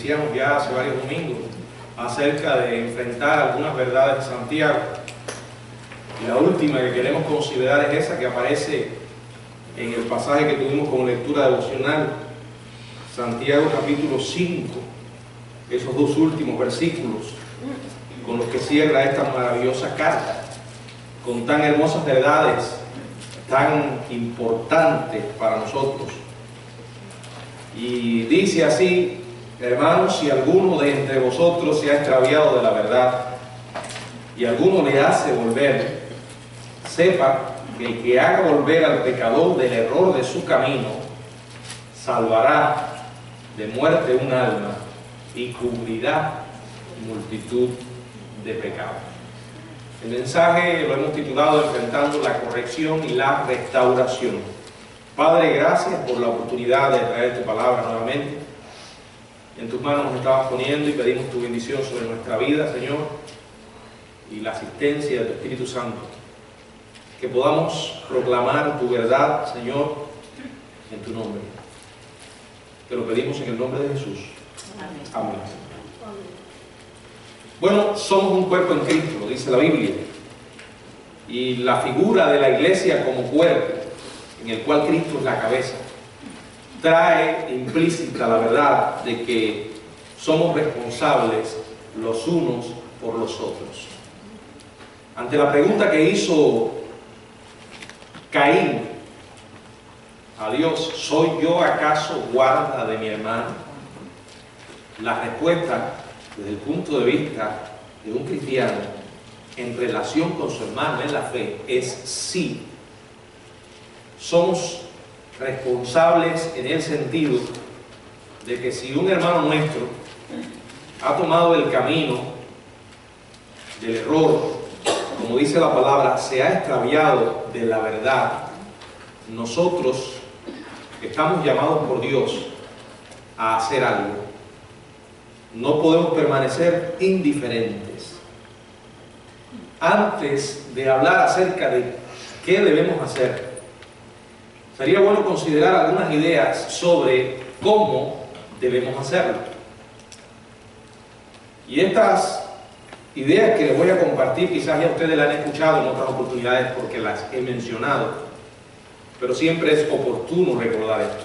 iniciamos ya hace varios domingos acerca de enfrentar algunas verdades de Santiago. Y la última que queremos considerar es esa que aparece en el pasaje que tuvimos como lectura devocional, Santiago capítulo 5, esos dos últimos versículos con los que cierra esta maravillosa carta, con tan hermosas verdades, tan importantes para nosotros. Y dice así: hermanos, si alguno de entre vosotros se ha extraviado de la verdad y alguno le hace volver, sepa que el que haga volver al pecador del error de su camino, salvará de muerte un alma y cubrirá multitud de pecados. El mensaje lo hemos titulado Enfrentando la corrección y la restauración. Padre, gracias por la oportunidad de traer tu palabra nuevamente. En tus manos nos estamos poniendo y pedimos tu bendición sobre nuestra vida, Señor, y la asistencia de tu Espíritu Santo. Que podamos proclamar tu verdad, Señor, en tu nombre. Te lo pedimos en el nombre de Jesús. Amén. Amén. Bueno, somos un cuerpo en Cristo, lo dice la Biblia. Y la figura de la iglesia como cuerpo, en el cual Cristo es la cabeza, trae implícita la verdad de que somos responsables los unos por los otros. Ante la pregunta que hizo Caín a Dios, ¿soy yo acaso guarda de mi hermano? La respuesta, desde el punto de vista de un cristiano en relación con su hermano en la fe, es sí. Somos responsables en el sentido de que si un hermano nuestro ha tomado el camino del error, como dice la palabra, se ha extraviado de la verdad, nosotros estamos llamados por Dios a hacer algo. No podemos permanecer indiferentes. Antes de hablar acerca de qué debemos hacer, sería bueno considerar algunas ideas sobre cómo debemos hacerlo. Y estas ideas que les voy a compartir, quizás ya ustedes las han escuchado en otras oportunidades porque las he mencionado, pero siempre es oportuno recordar esto.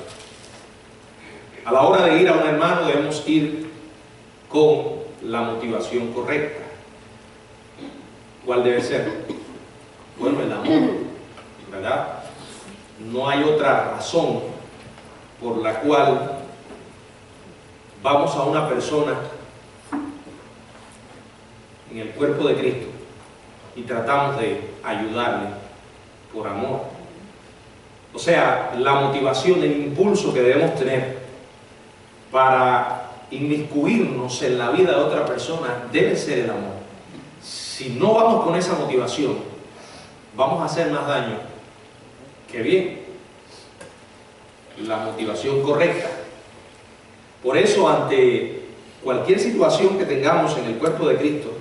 A la hora de ir a un hermano debemos ir con la motivación correcta. ¿Cuál debe ser? Bueno, el amor, ¿verdad? No hay otra razón por la cual vamos a una persona en el cuerpo de Cristo y tratamos de ayudarle por amor. O sea, la motivación, el impulso que debemos tener para inmiscuirnos en la vida de otra persona debe ser el amor. Si no vamos con esa motivación, vamos a hacer más daño que bien. La motivación correcta. Por eso, ante cualquier situación que tengamos en el cuerpo de Cristo,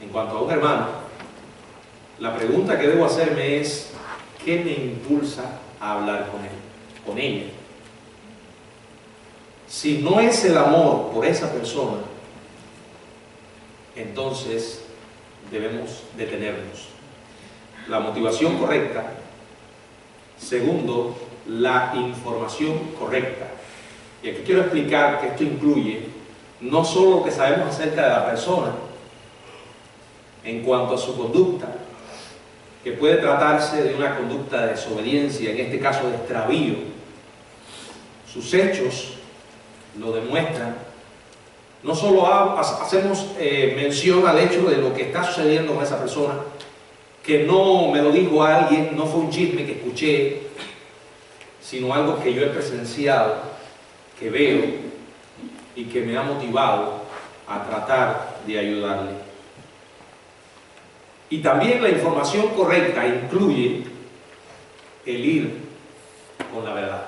en cuanto a un hermano, la pregunta que debo hacerme es: ¿qué me impulsa a hablar con él, con ella? Si no es el amor por esa persona, entonces debemos detenernos. La motivación correcta. Segundo, la información correcta. Y aquí quiero explicar que esto incluye no solo lo que sabemos acerca de la persona en cuanto a su conducta, que puede tratarse de una conducta de desobediencia, en este caso de extravío. Sus hechos lo demuestran. No solo hacemos mención al hecho de lo que está sucediendo con esa persona, que no me lo dijo alguien, no fue un chisme que escuché, sino algo que yo he presenciado, que veo y que me ha motivado a tratar de ayudarle. Y también la información correcta incluye el ir con la verdad.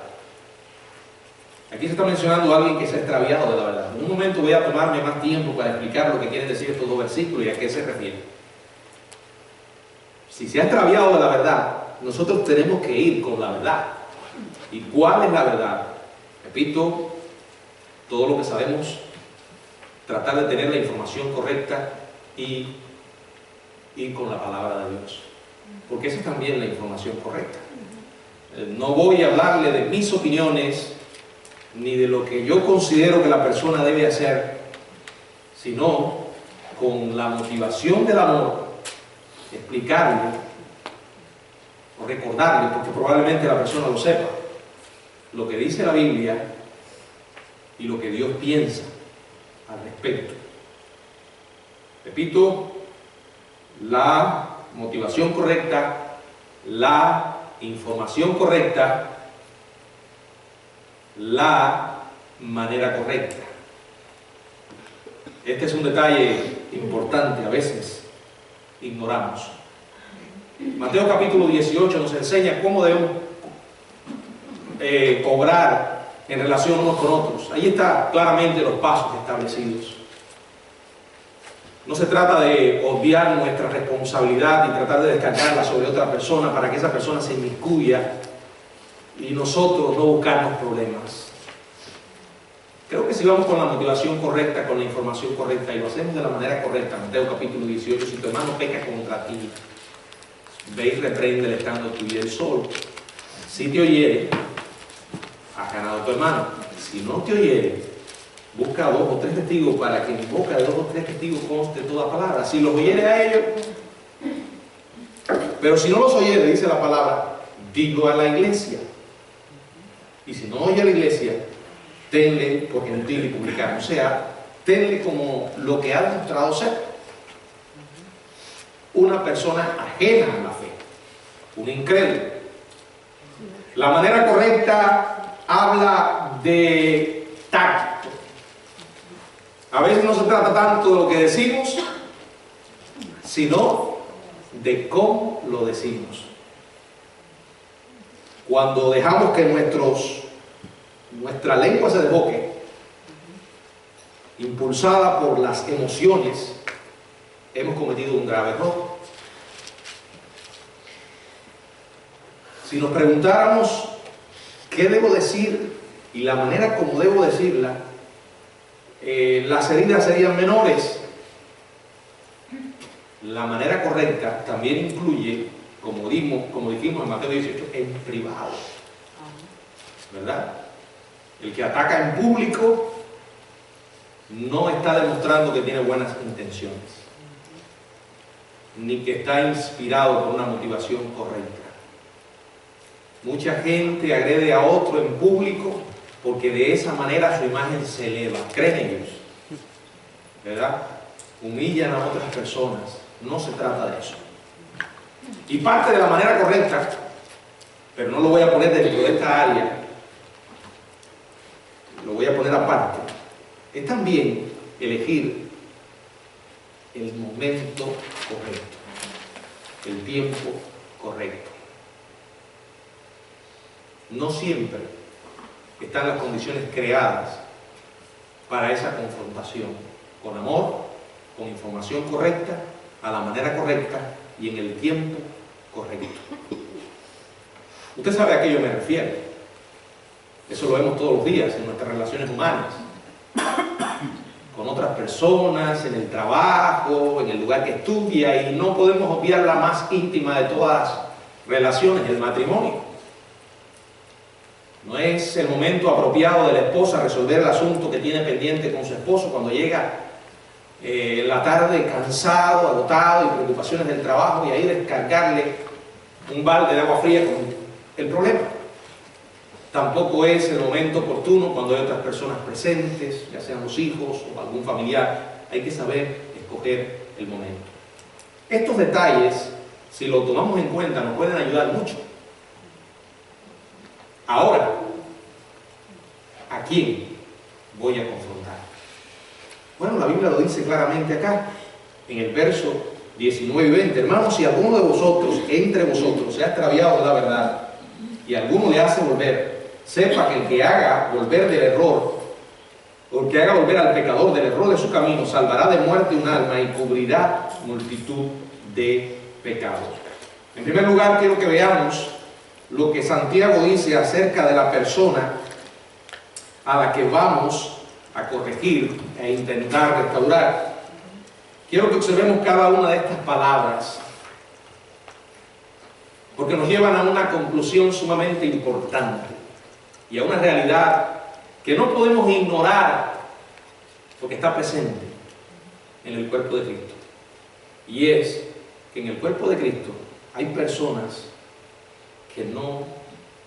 Aquí se está mencionando a alguien que se ha extraviado de la verdad. En un momento voy a tomarme más tiempo para explicar lo que quieren decir estos dos versículos y a qué se refieren. Si se ha extraviado de la verdad, nosotros tenemos que ir con la verdad. ¿Y cuál es la verdad? Repito, todo lo que sabemos, tratar de tener la información correcta y ir con la palabra de Dios, porque esa es también la información correcta. No voy a hablarle de mis opiniones ni de lo que yo considero que la persona debe hacer, sino con la motivación del amor, explicarle o recordarle, porque probablemente la persona lo sepa, lo que dice la Biblia y lo que Dios piensa al respecto. Repito, la motivación correcta, la información correcta, la manera correcta. Este es un detalle importante, a veces ignoramos. Mateo capítulo 18 nos enseña cómo debemos obrar en relación unos con otros. Ahí están claramente los pasos establecidos. No se trata de obviar nuestra responsabilidad y tratar de descargarla sobre otra persona para que esa persona se inmiscuya y nosotros no buscarnos problemas. Creo que si vamos con la motivación correcta, con la información correcta y lo hacemos de la manera correcta, Mateo capítulo 18, si tu hermano peca contra ti, ve y repréndele estando tú y él solo. Si te oyere, has ganado a tu hermano. Si no te oyere, busca 2 o 3 testigos para que en boca de 2 o 3 testigos conste toda palabra. Si los oyere a ellos, pero si no los oyere, dice la palabra, dilo a la iglesia. Y si no oye a la iglesia, tenle por gentil y publicano. O sea, tenle como lo que ha demostrado ser. Una persona ajena a la fe, un incrédulo. La manera correcta habla de tacto. A veces no se trata tanto de lo que decimos, sino de cómo lo decimos. Cuando dejamos que nuestra lengua se desboque, impulsada por las emociones, hemos cometido un grave error. Si nos preguntáramos qué debo decir y la manera como debo decirla, las heridas serían menores. La manera correcta también incluye, como dijimos en Mateo 18, en privado, ¿verdad? El que ataca en público no está demostrando que tiene buenas intenciones, ni que está inspirado por una motivación correcta. Mucha gente agrede a otro en público porque de esa manera su imagen se eleva. Creen ellos, ¿verdad? Humillan a otras personas. No se trata de eso. Y parte de la manera correcta, pero no lo voy a poner dentro de esta área, lo voy a poner aparte, es también elegir el momento correcto, el tiempo correcto. No siempre están las condiciones creadas para esa confrontación, con amor, con información correcta, a la manera correcta y en el tiempo correcto. Usted sabe a qué yo me refiero. Eso lo vemos todos los días en nuestras relaciones humanas, con otras personas, en el trabajo, en el lugar que estudia, y no podemos obviar la más íntima de todas las relaciones, el matrimonio. No es el momento apropiado de la esposa resolver el asunto que tiene pendiente con su esposo cuando llega la tarde cansado, agotado y preocupaciones del trabajo, y ahí descargarle un balde de agua fría con el problema. Tampoco es el momento oportuno cuando hay otras personas presentes, ya sean los hijos o algún familiar. Hay que saber escoger el momento. Estos detalles, si lo tomamos en cuenta, nos pueden ayudar mucho. Ahora, ¿a quién voy a confrontar? Bueno, la Biblia lo dice claramente acá, en el verso 19 y 20. Hermanos, si alguno de vosotros, entre vosotros, se ha extraviado de la verdad y alguno le hace volver, sepa que el que haga volver del error, o el que haga volver al pecador del error de su camino, salvará de muerte un alma y cubrirá multitud de pecados. En primer lugar, quiero que veamos lo que Santiago dice acerca de la persona a la que vamos a corregir e intentar restaurar. Quiero que observemos cada una de estas palabras, porque nos llevan a una conclusión sumamente importante y a una realidad que no podemos ignorar porque está presente en el cuerpo de Cristo. Y es que en el cuerpo de Cristo hay personas que no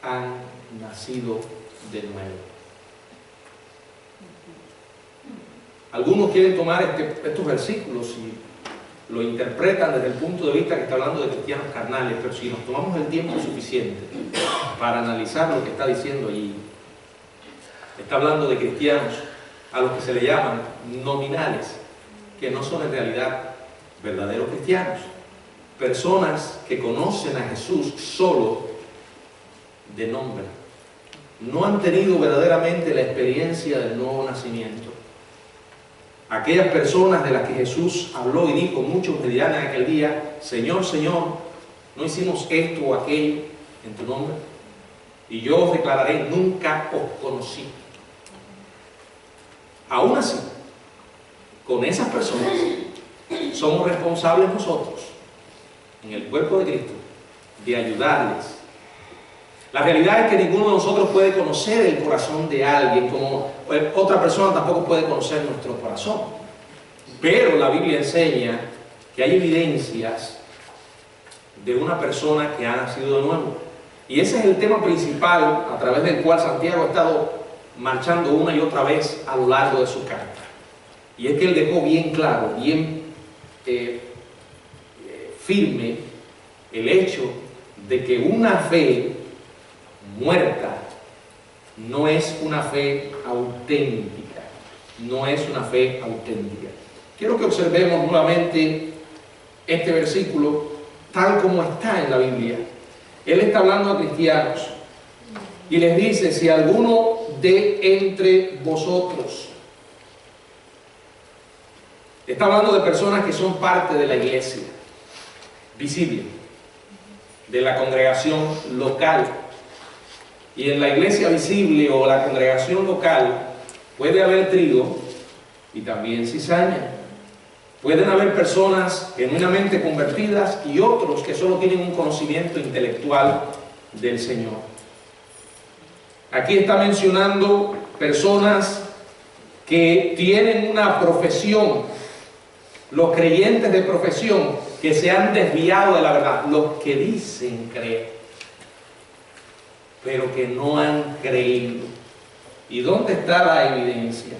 han nacido de nuevo. Algunos quieren tomar estos versículos y lo interpretan desde el punto de vista que está hablando de cristianos carnales, pero si nos tomamos el tiempo suficiente para analizar lo que está diciendo allí, está hablando de cristianos a los que se le llaman nominales, que no son en realidad verdaderos cristianos, personas que conocen a Jesús solo de nombre, no han tenido verdaderamente la experiencia del nuevo nacimiento. Aquellas personas de las que Jesús habló y dijo, muchos me dirán en aquel día, Señor, Señor, ¿no hicimos esto o aquello en tu nombre? Y yo os declararé, nunca os conocí. Aún así, con esas personas somos responsables nosotros, en el cuerpo de Cristo, de ayudarles. La realidad es que ninguno de nosotros puede conocer el corazón de alguien, como otra persona tampoco puede conocer nuestro corazón. Pero la Biblia enseña que hay evidencias de una persona que ha nacido de nuevo. Y ese es el tema principal a través del cual Santiago ha estado marchando una y otra vez a lo largo de su carta. Y es que él dejó bien claro, bien firme el hecho de que una fe muerta no es una fe auténtica, no es una fe auténtica. Quiero que observemos nuevamente este versículo tal como está en la Biblia. Él está hablando a cristianos y les dice, si alguno de entre vosotros, está hablando de personas que son parte de la iglesia visible, de la congregación local. Y en la iglesia visible o la congregación local puede haber trigo y también cizaña. Pueden haber personas genuinamente convertidas y otros que solo tienen un conocimiento intelectual del Señor. Aquí está mencionando personas que tienen una profesión, los creyentes de profesión que se han desviado de la verdad, los que dicen creer, pero que no han creído. ¿Y dónde está la evidencia?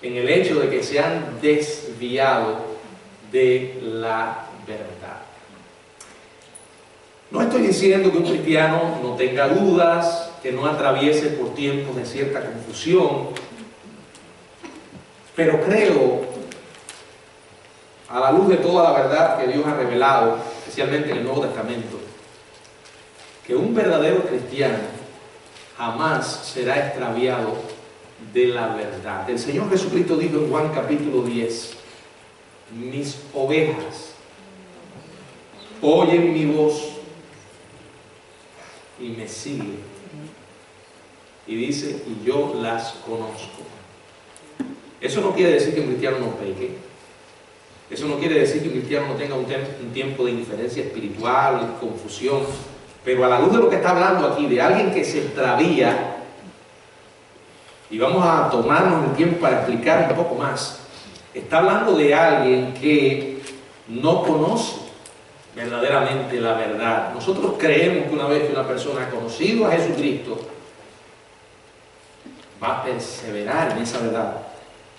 En el hecho de que se han desviado de la verdad. No estoy diciendo que un cristiano no tenga dudas, que no atraviese por tiempos de cierta confusión, pero creo, a la luz de toda la verdad que Dios ha revelado, especialmente en el Nuevo Testamento, que un verdadero cristiano jamás será extraviado de la verdad. El Señor Jesucristo dijo en Juan capítulo 10, mis ovejas oyen mi voz y me siguen. Y dice, y yo las conozco. Eso no quiere decir que un cristiano no peque. Eso no quiere decir que un cristiano no tenga un tiempo de indiferencia espiritual, de confusión. Pero a la luz de lo que está hablando aquí, de alguien que se extravía, y vamos a tomarnos el tiempo para explicar un poco más, está hablando de alguien que no conoce verdaderamente la verdad. Nosotros creemos que una vez que una persona ha conocido a Jesucristo, va a perseverar en esa verdad.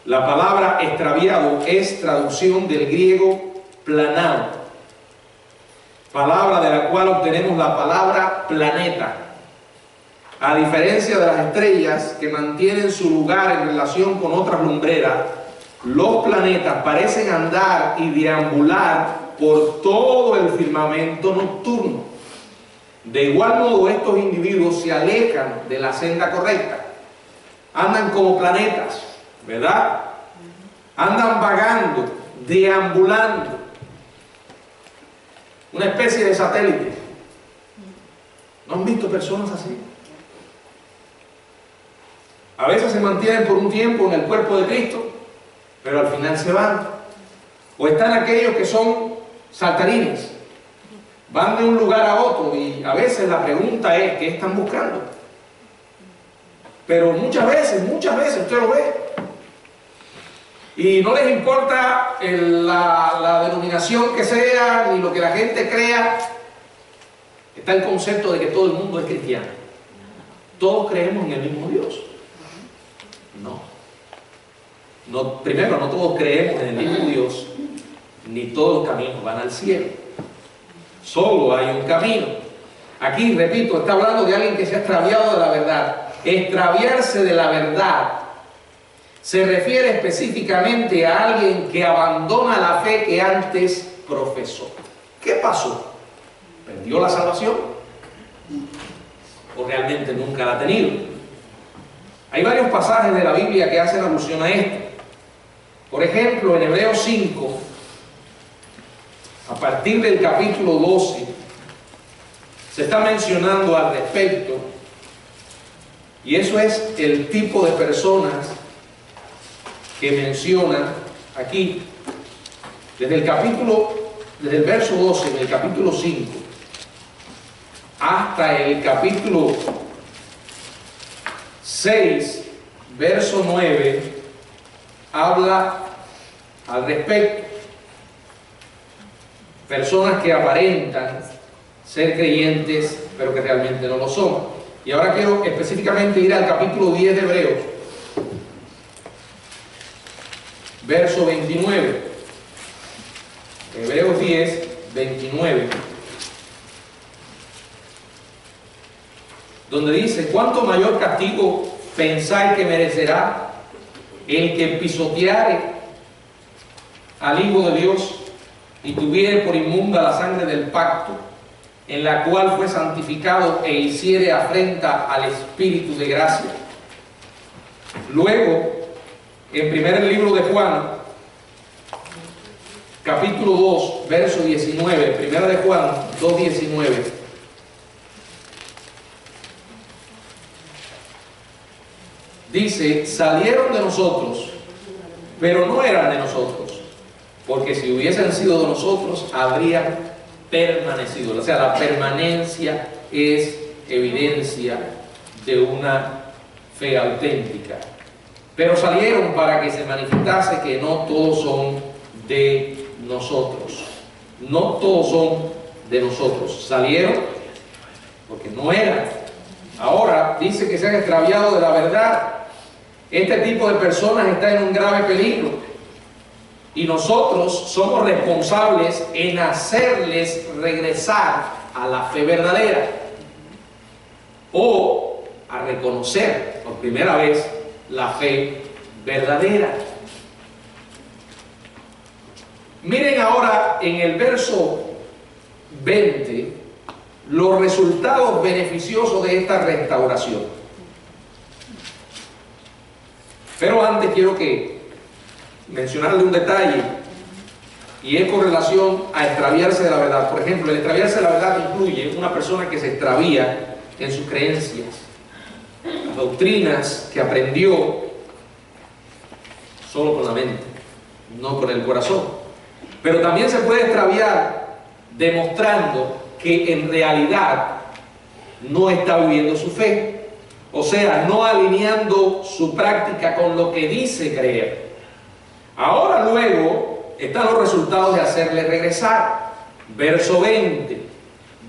La palabra extraviado es traducción del griego planao, palabra de la cual obtenemos la palabra planeta. A diferencia de las estrellas que mantienen su lugar en relación con otras lumbreras, los planetas parecen andar y deambular por todo el firmamento nocturno. De igual modo, estos individuos se alejan de la senda correcta. Andan como planetas, ¿verdad? Andan vagando, deambulando. Una especie de satélite. ¿No han visto personas así? A veces se mantienen por un tiempo en el cuerpo de Cristo, pero al final se van. O están aquellos que son saltarines, van de un lugar a otro y a veces la pregunta es, ¿qué están buscando? Pero muchas veces usted lo ve. Y no les importa la denominación que sea, ni lo que la gente crea. Está el concepto de que todo el mundo es cristiano. Todos creemos en el mismo Dios. No, primero, no todos creemos en el mismo Dios, ni todos los caminos van al cielo. Solo hay un camino. Aquí, repito, está hablando de alguien que se ha extraviado de la verdad. Extraviarse de la verdad se refiere específicamente a alguien que abandona la fe que antes profesó. ¿Qué pasó? ¿Perdió la salvación? ¿O realmente nunca la ha tenido? Hay varios pasajes de la Biblia que hacen alusión a esto. Por ejemplo, en Hebreos 5, a partir del capítulo 12, se está mencionando al respecto, y eso es el tipo de personas que menciona aquí, desde el verso 12, en el capítulo 5, hasta el capítulo 6, verso 9, habla al respecto. Personas que aparentan ser creyentes, pero que realmente no lo son. Y ahora quiero específicamente ir al capítulo 10 de Hebreos, verso 29. Hebreos 10, 29. Donde dice, ¿cuánto mayor castigo pensáis que merecerá el que pisoteare al Hijo de Dios y tuviere por inmunda la sangre del pacto, en la cual fue santificado, e hiciere afrenta al Espíritu de gracia? Luego, en primer libro de Juan, capítulo 2, verso 19, primera de Juan 2, 19. Dice, salieron de nosotros, pero no eran de nosotros, porque si hubiesen sido de nosotros, habrían permanecido. O sea, la permanencia es evidencia de una fe auténtica. Pero salieron para que se manifestase que no todos son de nosotros. No todos son de nosotros. Salieron porque no eran. Ahora dice que se han extraviado de la verdad. Este tipo de personas está en un grave peligro. Y nosotros somos responsables en hacerles regresar a la fe verdadera, o a reconocer por primera vez la fe verdadera. Miren ahora en el verso 20 los resultados beneficiosos de esta restauración. Pero antes quiero mencionarle un detalle, y es con relación a extraviarse de la verdad. Por ejemplo, el extraviarse de la verdad incluye una persona que se extravía en sus creencias, las doctrinas que aprendió solo con la mente, no con el corazón. Pero también se puede extraviar demostrando que en realidad no está viviendo su fe, o sea, no alineando su práctica con lo que dice creer. Ahora luego están los resultados de hacerle regresar. Verso 20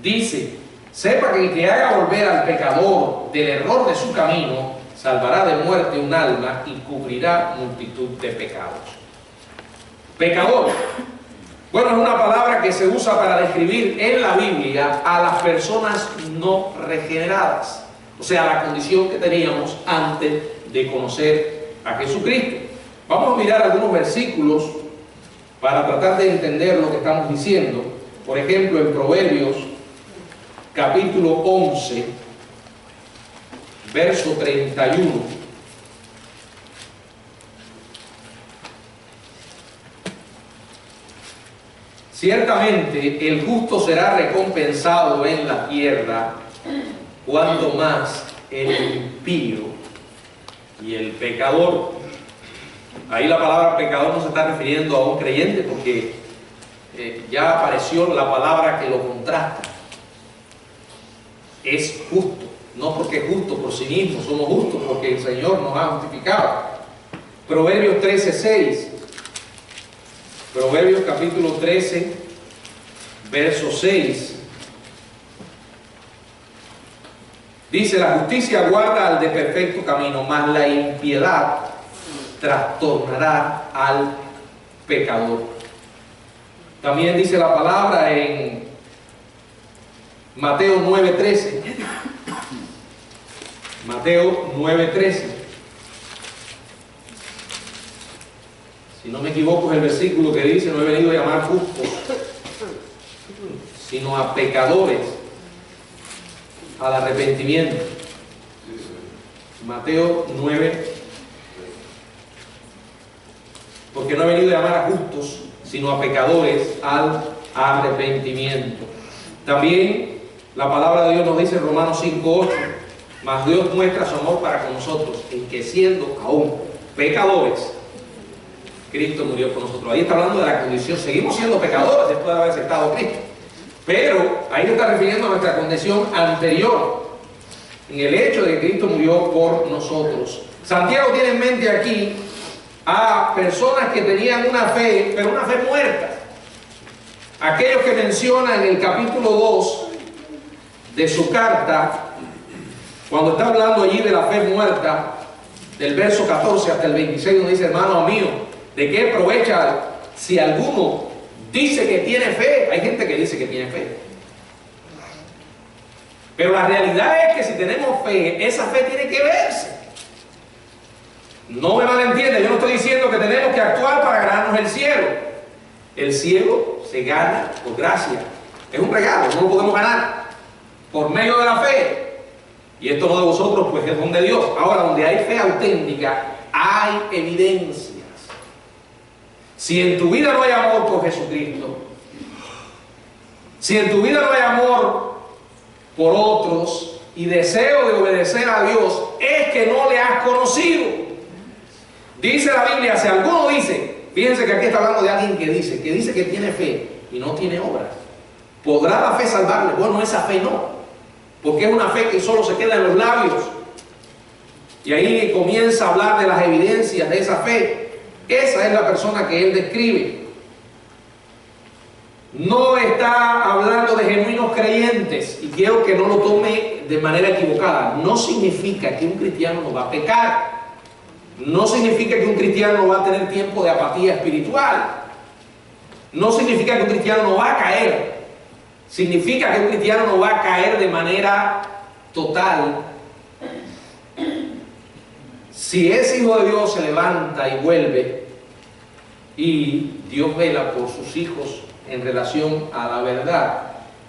dice, sepa que el que haga volver al pecador del error de su camino, salvará de muerte un alma y cubrirá multitud de pecados. Pecador, bueno, es una palabra que se usa para describir en la Biblia a las personas no regeneradas, o sea, la condición que teníamos antes de conocer a Jesucristo. Vamos a mirar algunos versículos para tratar de entender lo que estamos diciendo. Por ejemplo, en Proverbios, capítulo 11, verso 31. Ciertamente el justo será recompensado en la tierra, cuando más el impío y el pecador. Ahí la palabra pecador no se está refiriendo a un creyente, porque ya apareció la palabra que lo contrasta. Es justo, no porque es justo por sí mismo, somos justos porque el Señor nos ha justificado. Proverbios 13:6. Proverbios capítulo 13, verso 6. Dice: la justicia guarda al de perfecto camino, mas la impiedad trastornará al pecador. También dice la palabra en Mateo 9:13. Mateo 9:13. Si no me equivoco es el versículo que dice: no he venido a llamar justos, sino a pecadores al arrepentimiento. Mateo 9. Porque no he venido a llamar a justos, sino a pecadores al arrepentimiento. También la palabra de Dios nos dice en Romanos 5:8: mas Dios muestra su amor para con nosotros, en que siendo aún pecadores, Cristo murió por nosotros. Ahí está hablando de la condición. Seguimos siendo pecadores después de haber aceptado a Cristo, pero ahí se está refiriendo a nuestra condición anterior, en el hecho de que Cristo murió por nosotros. Santiago tiene en mente aquí a personas que tenían una fe, pero una fe muerta. Aquellos que menciona en el capítulo 2 de su carta, cuando está hablando allí de la fe muerta, del verso 14 hasta el 26, donde dice: hermano mío, ¿de qué aprovecha si alguno dice que tiene fe? Hay gente que dice que tiene fe, pero la realidad es que si tenemos fe, esa fe tiene que verse. No me malentiende, yo no estoy diciendo que tenemos que actuar para ganarnos el cielo. El cielo se gana por gracia, es un regalo, no lo podemos ganar por medio de la fe. Y esto no de vosotros, pues es don de Dios. Ahora, donde hay fe auténtica, hay evidencias. Si en tu vida no hay amor por Jesucristo, si en tu vida no hay amor por otros y deseo de obedecer a Dios, es que no le has conocido. Dice la Biblia, si alguno dice, fíjense que aquí está hablando de alguien que dice que tiene fe y no tiene obras, ¿podrá la fe salvarle? Bueno, esa fe no, porque es una fe que solo se queda en los labios. Y ahí comienza a hablar de las evidencias de esa fe. Esa es la persona que él describe. No está hablando de genuinos creyentes, y quiero que no lo tome de manera equivocada. No significa que un cristiano no va a pecar. No significa que un cristiano no va a tener tiempo de apatía espiritual. No significa que un cristiano no va a caer. Significa que un cristiano no va a caer de manera total. Si es hijo de Dios, se levanta y vuelve, y Dios vela por sus hijos en relación a la verdad.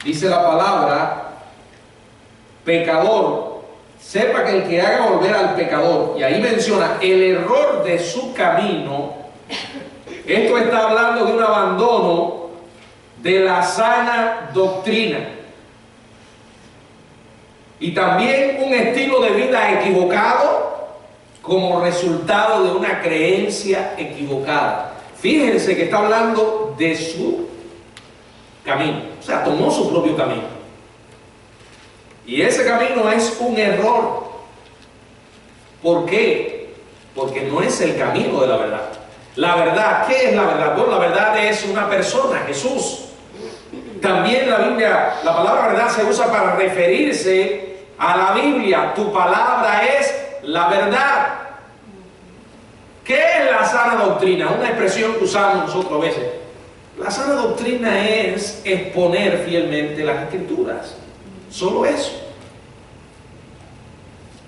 Dice la palabra: pecador, sepa que el que haga volver al pecador, y ahí menciona el error de su camino. Esto está hablando de un abandono de la sana doctrina y también un estilo de vida equivocado como resultado de una creencia equivocada. Fíjense que está hablando de su camino, o sea, tomó su propio camino, y ese camino es un error. ¿Por qué? Porque no es el camino de la verdad. La verdad, ¿qué es la verdad? Bueno, la verdad es una persona, Jesús. También la Biblia, la palabra verdad se usa para referirse a la Biblia. Tu palabra es la verdad. ¿Qué es la sana doctrina? Una expresión que usamos nosotros a veces. La sana doctrina es exponer fielmente las Escrituras. Solo eso.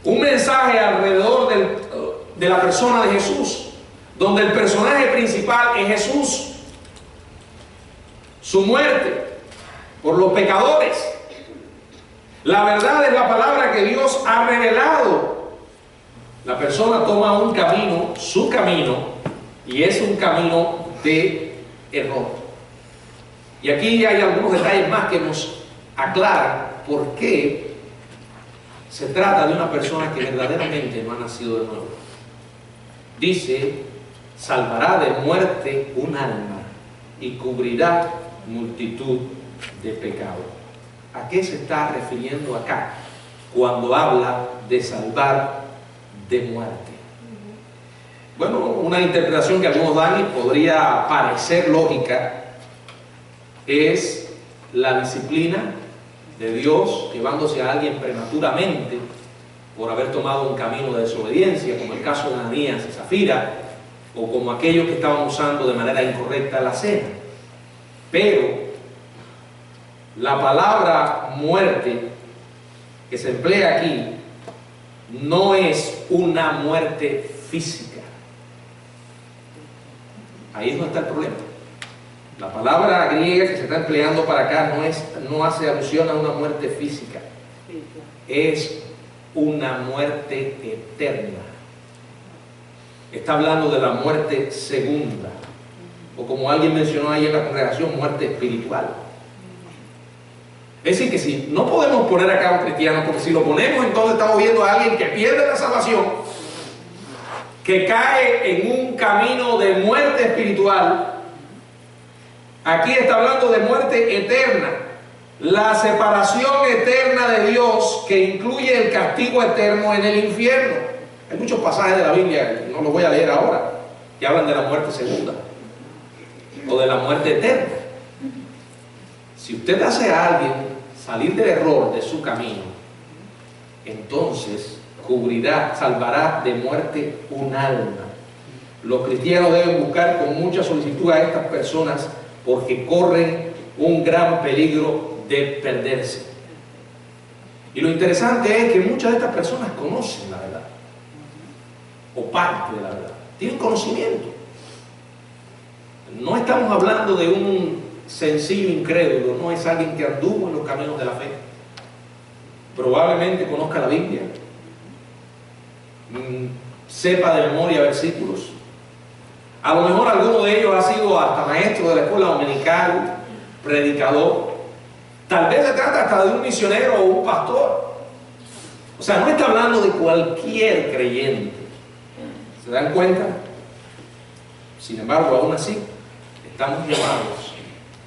Un mensaje alrededor de la persona de Jesús, donde el personaje principal es Jesús, su muerte por los pecadores. La verdad es la palabra que Dios ha revelado. La persona toma un camino, su camino, y es un camino de error. Y aquí hay algunos detalles más que nos aclaran por qué se trata de una persona que verdaderamente no ha nacido de nuevo. dice, salvará de muerte un alma y cubrirá multitud de pecados. ¿A qué se está refiriendo acá cuando habla de salvar de muerte? Bueno, una interpretación que algunos dan y podría parecer lógica es la disciplina de Dios llevándose a alguien prematuramente por haber tomado un camino de desobediencia, como el caso de Ananías y Zafira, o como aquellos que estaban usando de manera incorrecta la cena. Pero la palabra muerte que se emplea aquí no es una muerte física. Ahí es donde está el problema. La palabra griega que se está empleando para acá no hace alusión a una muerte física. Es una muerte eterna. Está hablando de la muerte segunda, o como alguien mencionó ahí en la congregación, muerte espiritual. Es decir, que si no podemos poner acá a un cristiano, porque si lo ponemos, entonces estamos viendo a alguien que pierde la salvación, que cae en un camino de muerte espiritual. Aquí está hablando de muerte eterna, la separación eterna de Dios, que incluye el castigo eterno en el infierno. Hay muchos pasajes de la Biblia, no los voy a leer ahora, que hablan de la muerte segunda o de la muerte eterna. Si usted hace a alguien salir del error de su camino, entonces salvará de muerte un alma. Los cristianos deben buscar con mucha solicitud a estas personas porque corren un gran peligro de perderse. Y lo interesante es que muchas de estas personas conocen la verdad, o parte de la verdad, tienen conocimiento. No estamos hablando de un sencillo incrédulo, no es alguien que anduvo en los caminos de la fe. Probablemente conozca la Biblia, sepa de memoria versículos. A lo mejor alguno de ellos ha sido hasta maestro de la escuela dominical, predicador. Tal vez se trata hasta de un misionero o un pastor. O sea, no está hablando de cualquier creyente. ¿Se dan cuenta? Sin embargo, aún así, estamos llamados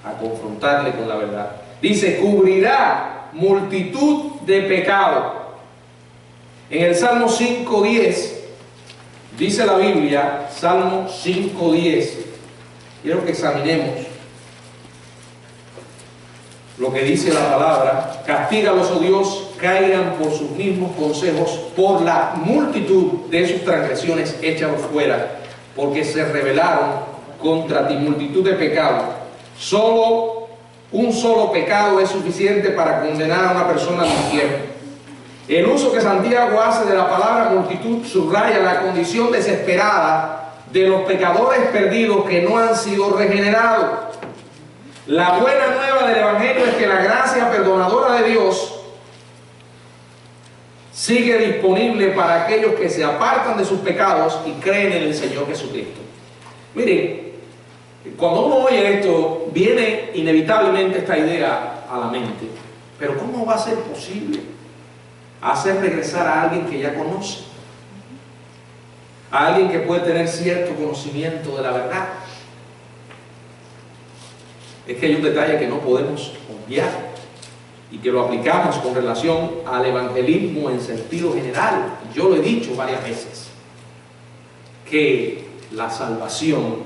a confrontarle con la verdad. Dice, cubrirá multitud de pecados. En el Salmo 5:10, dice la Biblia, Salmo 5:10, quiero que examinemos lo que dice la palabra. Castígalos, oh Dios, caigan por sus mismos consejos, por la multitud de sus transgresiones, échalos fuera, porque se rebelaron contra ti. Multitud de pecados. Un solo pecado es suficiente para condenar a una persona al infierno. El uso que Santiago hace de la palabra multitud subraya la condición desesperada de los pecadores perdidos que no han sido regenerados. La buena nueva del Evangelio es que la gracia perdonadora de Dios sigue disponible para aquellos que se apartan de sus pecados y creen en el Señor Jesucristo. Miren, cuando uno oye esto, viene inevitablemente esta idea a la mente. Pero ¿cómo va a ser posible hacer regresar a alguien que ya conoce? A alguien que puede tener cierto conocimiento de la verdad. Es que hay un detalle que no podemos obviar y que lo aplicamos con relación al evangelismo en sentido general. Yo lo he dicho varias veces, que la salvación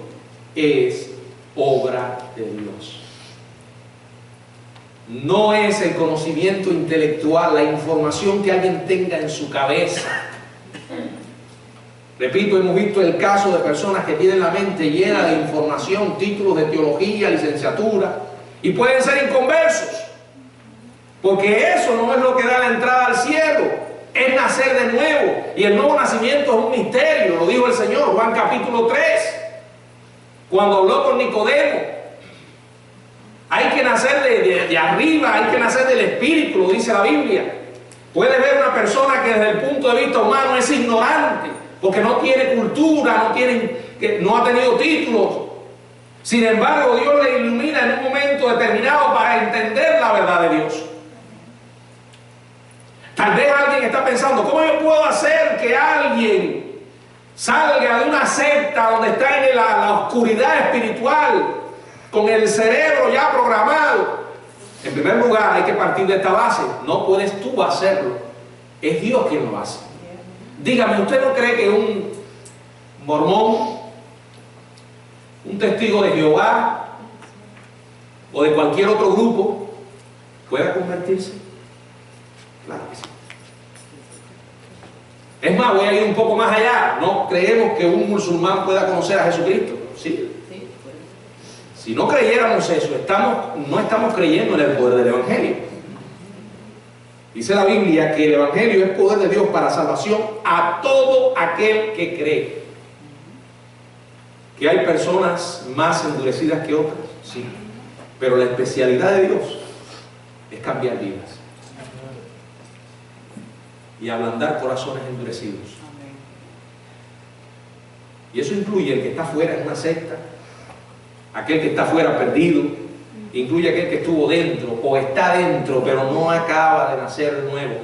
es obra de Dios. No es el conocimiento intelectual, la información que alguien tenga en su cabeza. Repito, hemos visto el caso de personas que tienen la mente llena de información, títulos de teología, licenciatura, y pueden ser inconversos, porque eso no es lo que da la entrada al cielo, es nacer de nuevo, y el nuevo nacimiento es un misterio, lo dijo el Señor, Juan capítulo 3, cuando habló con Nicodemo. Hay que nacer de arriba, hay que nacer del Espíritu, lo dice la Biblia. Puede ver una persona que desde el punto de vista humano es ignorante, porque no tiene cultura, no ha tenido títulos. Sin embargo, Dios le ilumina en un momento determinado para entender la verdad de Dios. Tal vez alguien está pensando, ¿cómo yo puedo hacer que alguien salga de una secta donde está en la oscuridad espiritual, con el cerebro ya programado. En primer lugar, hay que partir de esta base. No puedes tú hacerlo, es Dios quien lo hace. Dígame, ¿usted no cree que un mormón, un testigo de Jehová o de cualquier otro grupo pueda convertirse? Claro que sí. Es más, voy a ir un poco más allá. ¿No creemos que un musulmán pueda conocer a Jesucristo? Sí. Si no creyéramos eso, no estamos creyendo en el poder del Evangelio. Dice la Biblia que el Evangelio es poder de Dios para salvación a todo aquel que cree. ¿Que hay personas más endurecidas que otras? Sí. Pero la especialidad de Dios es cambiar vidas y ablandar corazones endurecidos. Y eso incluye el que está fuera en una secta, aquel que está fuera perdido, incluye aquel que estuvo dentro o está dentro pero no acaba de nacer de nuevo.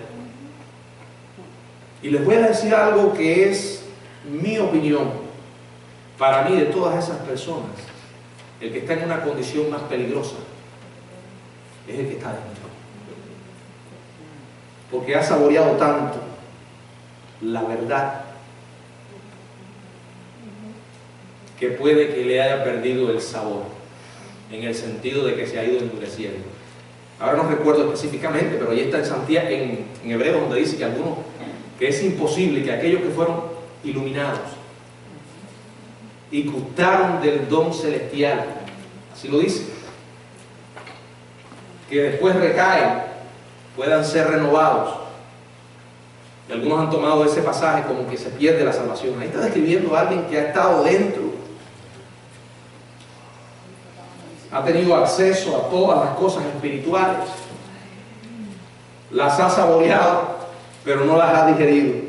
Y les voy a decir algo que es mi opinión. Para mí, de todas esas personas, el que está en una condición más peligrosa es el que está dentro, porque ha saboreado tanto la verdad que puede que le haya perdido el sabor, en el sentido de que se ha ido endureciendo. Ahora no recuerdo específicamente, pero ahí está en Santiago, en Hebreo, donde dice que es imposible que aquellos que fueron iluminados y gustaron del don celestial, así lo dice, que después recaen, puedan ser renovados. Y algunos han tomado ese pasaje como que se pierde la salvación. Ahí está describiendo a alguien que ha estado dentro, ha tenido acceso a todas las cosas espirituales, las ha saboreado, pero no las ha digerido.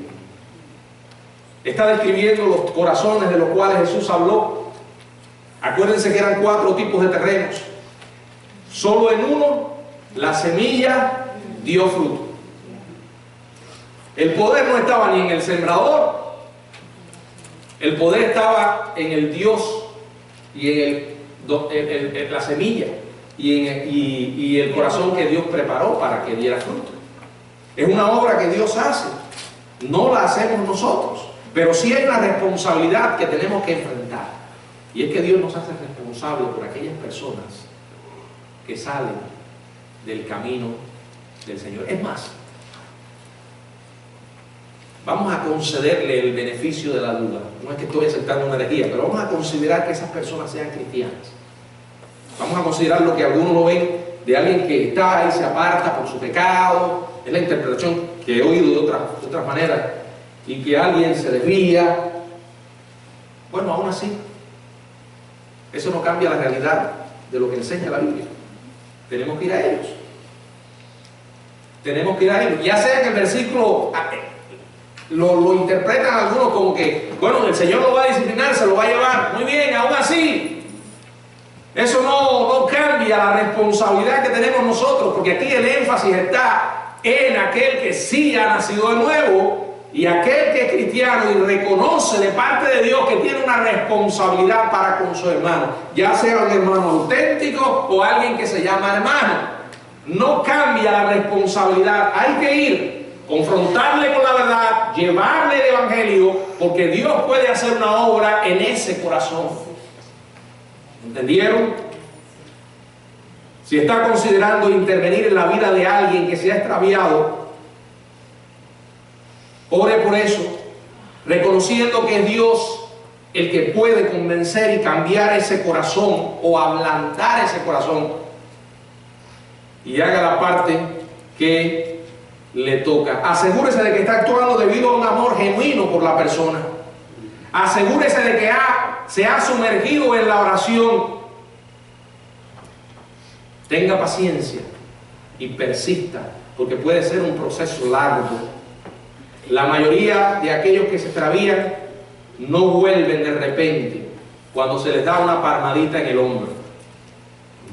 Está describiendo los corazones de los cuales Jesús habló. Acuérdense que eran 4 tipos de terrenos. Solo en uno la semilla dio fruto. El poder no estaba ni en el sembrador, el poder estaba en el Dios y en la semilla y el corazón que Dios preparó para que diera fruto. Es una obra que Dios hace, no la hacemos nosotros, pero sí hay una responsabilidad que tenemos que enfrentar, y es que Dios nos hace responsables por aquellas personas que salen del camino del Señor. Es más, vamos a concederle el beneficio de la duda. No es que estoy aceptando una herejía, pero vamos a considerar que esas personas sean cristianas. Vamos a considerar lo que algunos lo ven de alguien que está y se aparta por su pecado. Es la interpretación que he oído de otras maneras, y que alguien se desvía. Bueno, aún así, eso no cambia la realidad de lo que enseña la Biblia. Tenemos que ir a ellos. Tenemos que ir a ellos. Ya sea que el versículo lo interpretan algunos como que, bueno, el Señor lo va a disciplinar, se lo va a llevar. Muy bien, aún así, eso no cambia la responsabilidad que tenemos nosotros, porque aquí el énfasis está en aquel que sí ha nacido de nuevo y aquel que es cristiano y reconoce de parte de Dios que tiene una responsabilidad para con su hermano, ya sea un hermano auténtico o alguien que se llama hermano. No cambia la responsabilidad. Hay que ir, confrontarle con la verdad, llevarle el Evangelio, porque Dios puede hacer una obra en ese corazón. ¿Entendieron? Si está considerando intervenir en la vida de alguien que se ha extraviado, ore por eso, reconociendo que es Dios el que puede convencer y cambiar ese corazón o ablandar ese corazón, y haga la parte que le toca. Asegúrese de que está actuando debido a un amor genuino por la persona. Asegúrese de que se ha sumergido en la oración. Tenga paciencia y persista, porque puede ser un proceso largo. La mayoría de aquellos que se extravían no vuelven de repente cuando se les da una palmadita en el hombro.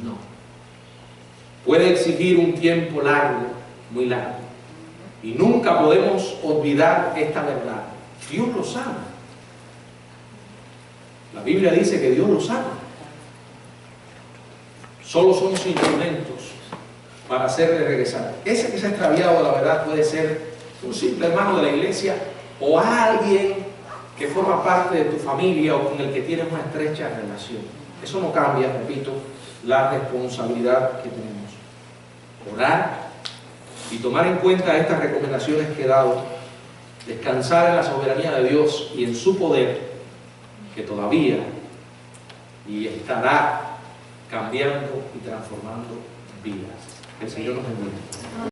No. Puede exigir un tiempo largo, muy largo. Y nunca podemos olvidar esta verdad. Dios los ama. La Biblia dice que Dios los ama. Solo somos instrumentos para hacerle regresar. Ese que se ha extraviado de la verdad puede ser un simple hermano de la iglesia o alguien que forma parte de tu familia o con el que tienes una estrecha relación. Eso no cambia, repito, la responsabilidad que tenemos. Orar y tomar en cuenta estas recomendaciones que he dado, descansar en la soberanía de Dios y en su poder, que todavía y estará cambiando y transformando vidas. Que el Señor nos bendiga.